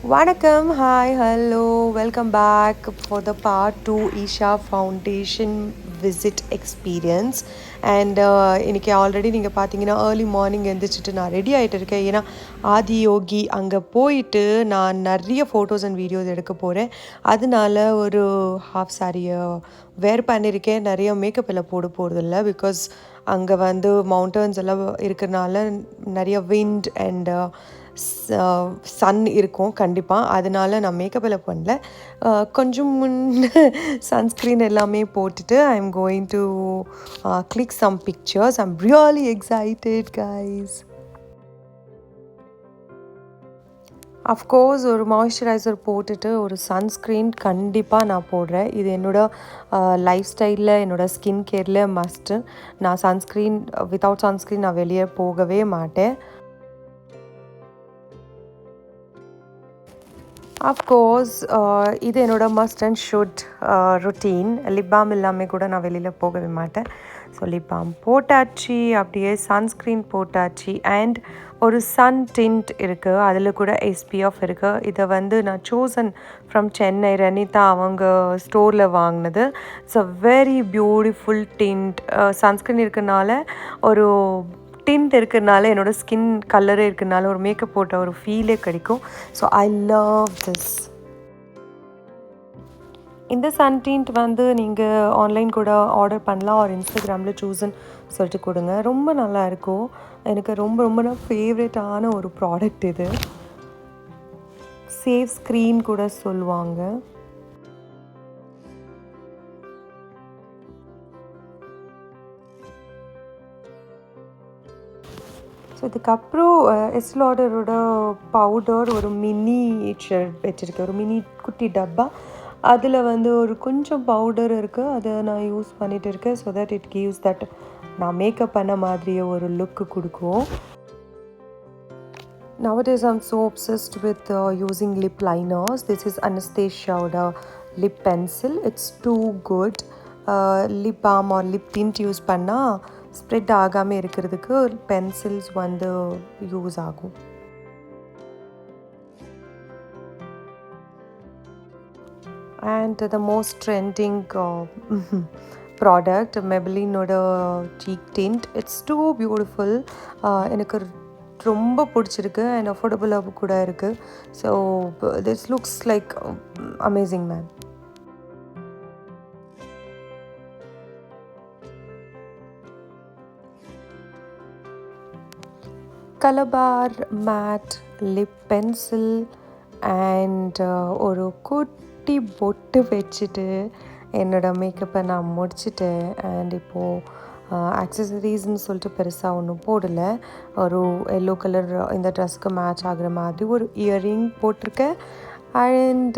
Vanakkam, hi, hello, welcome back for the part 2 Isha Foundation visit experience. And இன்னைக்கு already நீங்கள் பார்த்தீங்கன்னா early morning எழுந்திரிச்சிட்டு நான் ready ஆகிட்டு இருக்கேன். ஏன்னா ஆதி யோகி அங்கே போயிட்டு நான் நிறைய ஃபோட்டோஸ் அண்ட் வீடியோஸ் எடுக்க போகிறேன். அதனால ஒரு ஹாஃப் சாரியை வேர் பண்ணியிருக்கேன். நிறைய மேக்கப் எல்லாம் போட போகிறதில்ல, பிகாஸ் அங்கே வந்து மவுண்டன்ஸ் எல்லாம் இருக்கிறனால நிறைய விண்ட் அண்ட் சன் இருக்கும் கண்டிப்பாக. அதனால நான் மேக்கப் எல்லாம் பண்ணல. கொஞ்சம் சன்ஸ்க்ரீன் எல்லாமே போட்டுட்டு I am going to click some pictures. I am really excited guys. Of course ஒரு மாய்ஸ்சரைசர் போட்டுட்டு ஒரு சன்ஸ்க்ரீன் கண்டிப்பாக நான் போடுறேன். இது என்னோடய லைஃப் ஸ்டைலில், என்னோடய ஸ்கின் கேரில் மஸ்ட்டு. நான் சன்ஸ்க்ரீன் வித்தவுட் சன்ஸ்க்ரீன் நான் வெளியே போகவே மாட்டேன். அஃப்கோர்ஸ் இது என்னோடய must and should routine. Lip balm இல்லாமல் கூட நான் வெளியில் போகவே மாட்டேன். ஸோ லிப் பாம் போட்டாச்சு, அப்படியே சன்ஸ்க்ரீன் போட்டாச்சு. அண்ட் ஒரு சன் டிண்ட் இருக்குது, அதில் கூட எஸ்பிஎஃப் இருக்குது. இதை வந்து நான் சூசன் ஃப்ரம் சென்னை, ரனிதா அவங்க ஸ்டோரில் வாங்கினது. It's a very beautiful tint. Sunscreen இருக்கிறனால, ஒரு டிண்ட் இருக்கிறனால, என்னோடய ஸ்கின் கலரே இருக்கிறனால ஒரு மேக்கப் போட்ட ஒரு ஃபீலே கிடைக்கும். So I love this. இந்த சன் டிண்ட் வந்து நீங்கள் ஆன்லைன் கூட ஆர்டர் பண்ணலாம், ஒரு இன்ஸ்டாகிராமில் சூஸன் சொல்லிட்டு கொடுங்க. ரொம்ப நல்லா இருக்கும். எனக்கு ரொம்ப ரொம்ப ஃபேவரட்டான ஒரு ப்ராடக்ட் இது. சேஃப் ஸ்க்ரீன் கூட சொல்லுவாங்க. ஸோ இதுக்கப்புறம் எஸ்டே லாடரோட பவுடர் ஒரு மினிச்சர் வச்சுருக்கேன், ஒரு மினி குட்டி டப்பா. அதில் வந்து ஒரு கொஞ்சம் பவுடர் இருக்குது, அதை நான் யூஸ் பண்ணிகிட்டு இருக்கேன். So that it gives that நான் மேக்கப் பண்ண மாதிரியே ஒரு லுக்கு கொடுக்கும். Nowadays I'm so obsessed with using lip liners. This is Anastasia lip pencil. It's too good. Lip balm or lip tint use பண்ணால் ஸ்ப்ரெட் ஆகாமல் இருக்கிறதுக்கு பென்சில்ஸ் வந்து யூஸ் ஆகும். And the most trending product மெபிலினோட cheek tint. It's too beautiful. எனக்கு ரொம்ப பிடிச்சிருக்கு and அஃபோர்டபுளாக கூட இருக்குது. So this looks like amazing man. Colorbar matte lip pencil and ஒரு குட்டி பொட்டு வச்சுட்டு என்னோடய மேக்கப்பை நான் முடிச்சிட்டேன். அண்ட் இப்போது ஆக்சசரிஸ்ன்னு சொல்லிட்டு பெருசாக ஒன்றும் போடலை. ஒரு எல்லோ கலர் இந்த ட்ரெஸ்க்கு மேட்ச் ஆகிற மாதிரி ஒரு இயரிங் போட்டிருக்கேன். அண்ட்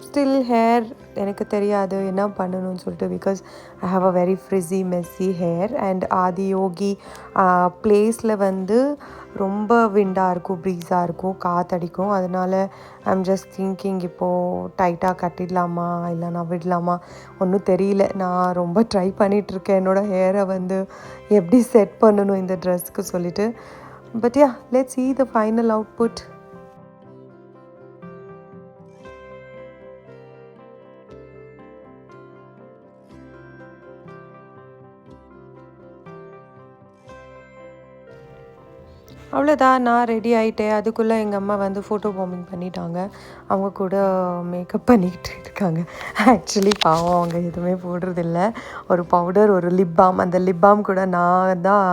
ஸ்டில் ஹேர் எனக்கு தெரியாது என்ன பண்ணணும்னு சொல்லிட்டு, because I have a very frizzy messy hair. And Adi Yogi பிளேஸில் வந்து ரொம்ப விண்டாக இருக்கும், ப்ரீஸாக இருக்கும், காற்றடிக்கும். அதனால ஐம் ஜஸ்ட் திங்கிங் இப்போது டைட்டாக கட்டிடலாமா இல்லை நான் விடலாமா ஒன்றும் தெரியல. நான் ரொம்ப ட்ரை பண்ணிகிட்ருக்கேன் என்னோடய ஹேரை வந்து எப்படி செட் பண்ணணும் இந்த ட்ரெஸ்க்கு சொல்லிவிட்டு. But yeah, let's see the final output. அவ்வளோதான், நான் ரெடி ஆகிட்டேன். அதுக்குள்ளே எங்கள் அம்மா வந்து ஃபோட்டோ பாம்பிங் பண்ணிட்டாங்க. அவங்க கூட மேக்கப் பண்ணிக்கிட்டு இருக்காங்க. ஆக்சுவலி பாவம், அவங்க எதுவுமே போடுறதில்ல. ஒரு பவுடர், ஒரு லிப் பாம். அந்த லிப் பாம் கூட நான் தான்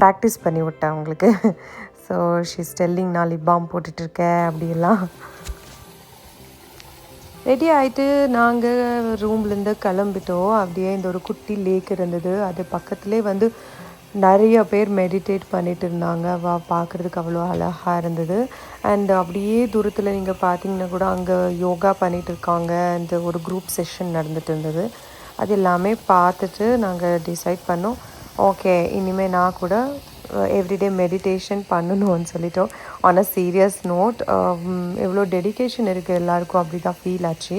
ப்ராக்டிஸ் பண்ணி விட்டேன் அவங்களுக்கு. ஸோ ஷீஸ் டெல்லிங் நான் லிப் பாம் போட்டுட்ருக்கேன் அப்படியெல்லாம். ரெடி ஆகிட்டு நாங்கள் ரூம்லேருந்து கிளம்பிட்டோம். அப்படியே இந்த ஒரு குட்டி லேக் இருந்தது, அது பக்கத்துலேயே வந்து நிறைய பேர் மெடிடேட் பண்ணிகிட்டு இருந்தாங்க. பார்க்குறதுக்கு அவ்வளோ அழகாக இருந்தது. அண்ட் அப்படியே தூரத்தில் நீங்கள் பார்த்தீங்கன்னா கூட அங்கே யோகா பண்ணிகிட்டு இருக்காங்க. அந்த ஒரு குரூப் செஷன் நடந்துகிட்டு இருந்தது. அது எல்லாமே பார்த்துட்டு நாங்கள் டிசைட் பண்ணோம், ஓகே இனிமேல் நான் கூட எவ்ரிடே மெடிடேஷன் பண்ணணும்னு சொல்லிட்டோம். ஆன் அ சீரியஸ் நோட், எவ்வளோ டெடிக்கேஷன் இருக்குது எல்லாருக்கும் அப்படி தான் ஃபீல் ஆச்சு.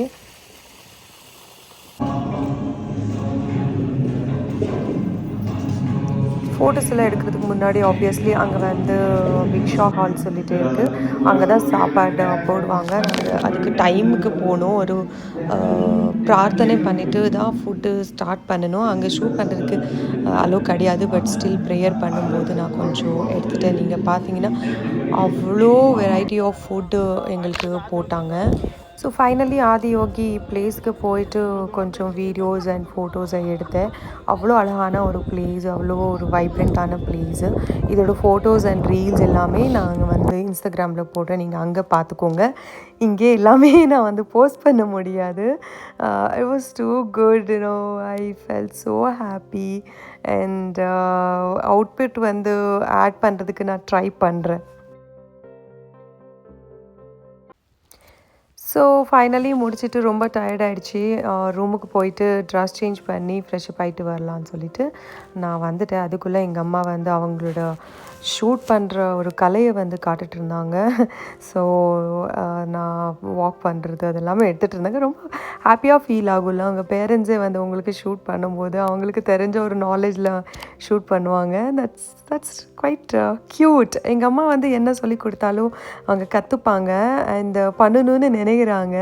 ஃபோட்டோஸ் எல்லாம் எடுக்கிறதுக்கு முன்னாடி ஆப்வியஸ்லி அங்கே வந்து விக்ஷா ஹால் சொல்லிட்டு இருக்குது, அங்கே தான் சாப்பாடு போடுவாங்க. நாங்கள் அதுக்கு டைமுக்கு போகணும். ஒரு பிரார்த்தனை பண்ணிவிட்டு தான் ஃபுட்டு ஸ்டார்ட் பண்ணணும். அங்கே ஷூட் பண்ணுறதுக்கு அலோ கிடையாது. பட் ஸ்டில் ப்ரேயர் பண்ணும்போது நான் கொஞ்சம் எடுத்துகிட்டேன். நீங்கள் பார்த்தீங்கன்னா அவ்வளோ வெரைட்டி ஆஃப் ஃபுட்டு எங்களுக்கு போட்டாங்க. ஸோ ஃபைனலி ஆதியோகி பிளேஸ்க்கு போயிட்டு கொஞ்சம் வீடியோஸ் அண்ட் ஃபோட்டோஸை எடுத்தேன். அவ்வளோ அழகான ஒரு பிளேஸ், அவ்வளோ ஒரு வைப்ரண்ட்டான பிளேஸு. இதோட ஃபோட்டோஸ் அண்ட் ரீல்ஸ் எல்லாமே நாங்கள் வந்து இன்ஸ்டாகிராமில் போடுறேன், நீங்கள் அங்கே பார்த்துக்கோங்க. இங்கே எல்லாமே நான் வந்து போஸ்ட் பண்ண முடியாது. It was too good, you know, I fell so happy. And outfit வந்து ஆட் பண்ணுறதுக்கு நான் ட்ரை பண்ணுறேன். ஸோ ஃபைனலி முடிச்சுட்டு ரொம்ப டயர்ட் ஆகிடுச்சி. ரூமுக்கு போயிட்டு ட்ரெஸ் சேஞ்ச் பண்ணி ஃப்ரெஷ்அப் ஆகிட்டு வரலான்னு சொல்லிட்டு நான் வந்துட்டேன். அதுக்குள்ளே எங்கள் அம்மா வந்து அவங்களோட ஷூட் பண்ணுற ஒரு கலையை வந்து காட்டுட்டு இருந்தாங்க. ஸோ நான் வாக் பண்ணுறது அது எல்லாமே எடுத்துகிட்டு இருந்தாங்க. ரொம்ப ஹாப்பியாக ஃபீல் ஆகும்ல, அவங்க பேரண்ட்ஸே வந்து உங்களுக்கு ஷூட் பண்ணும்போது அவங்களுக்கு தெரிஞ்ச ஒரு நாலேஜில் ஷூட் பண்ணுவாங்க. That's quite cute. எங்கள் அம்மா வந்து என்ன சொல்லி கொடுத்தாலும் அவங்க கற்றுப்பாங்க அண்ட் பண்ணணும்னு நினைக்கிறாங்க.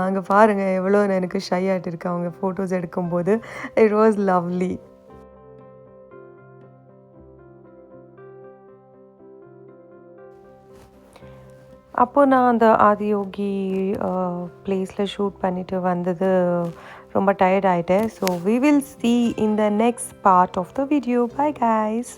அங்கே பாருங்கள் எவ்வளோ எனக்கு ஷை ஆகிட்டு இருக்கு அவங்க ஃபோட்டோஸ் எடுக்கும்போது. It was lovely. அப்போது நான் அந்த ஆதியோகி பிளேஸில் ஷூட் பண்ணிவிட்டு வந்தது ரொம்ப டயர்ட் ஆகிட்டேன். So we will see in the next part of the video. Bye guys.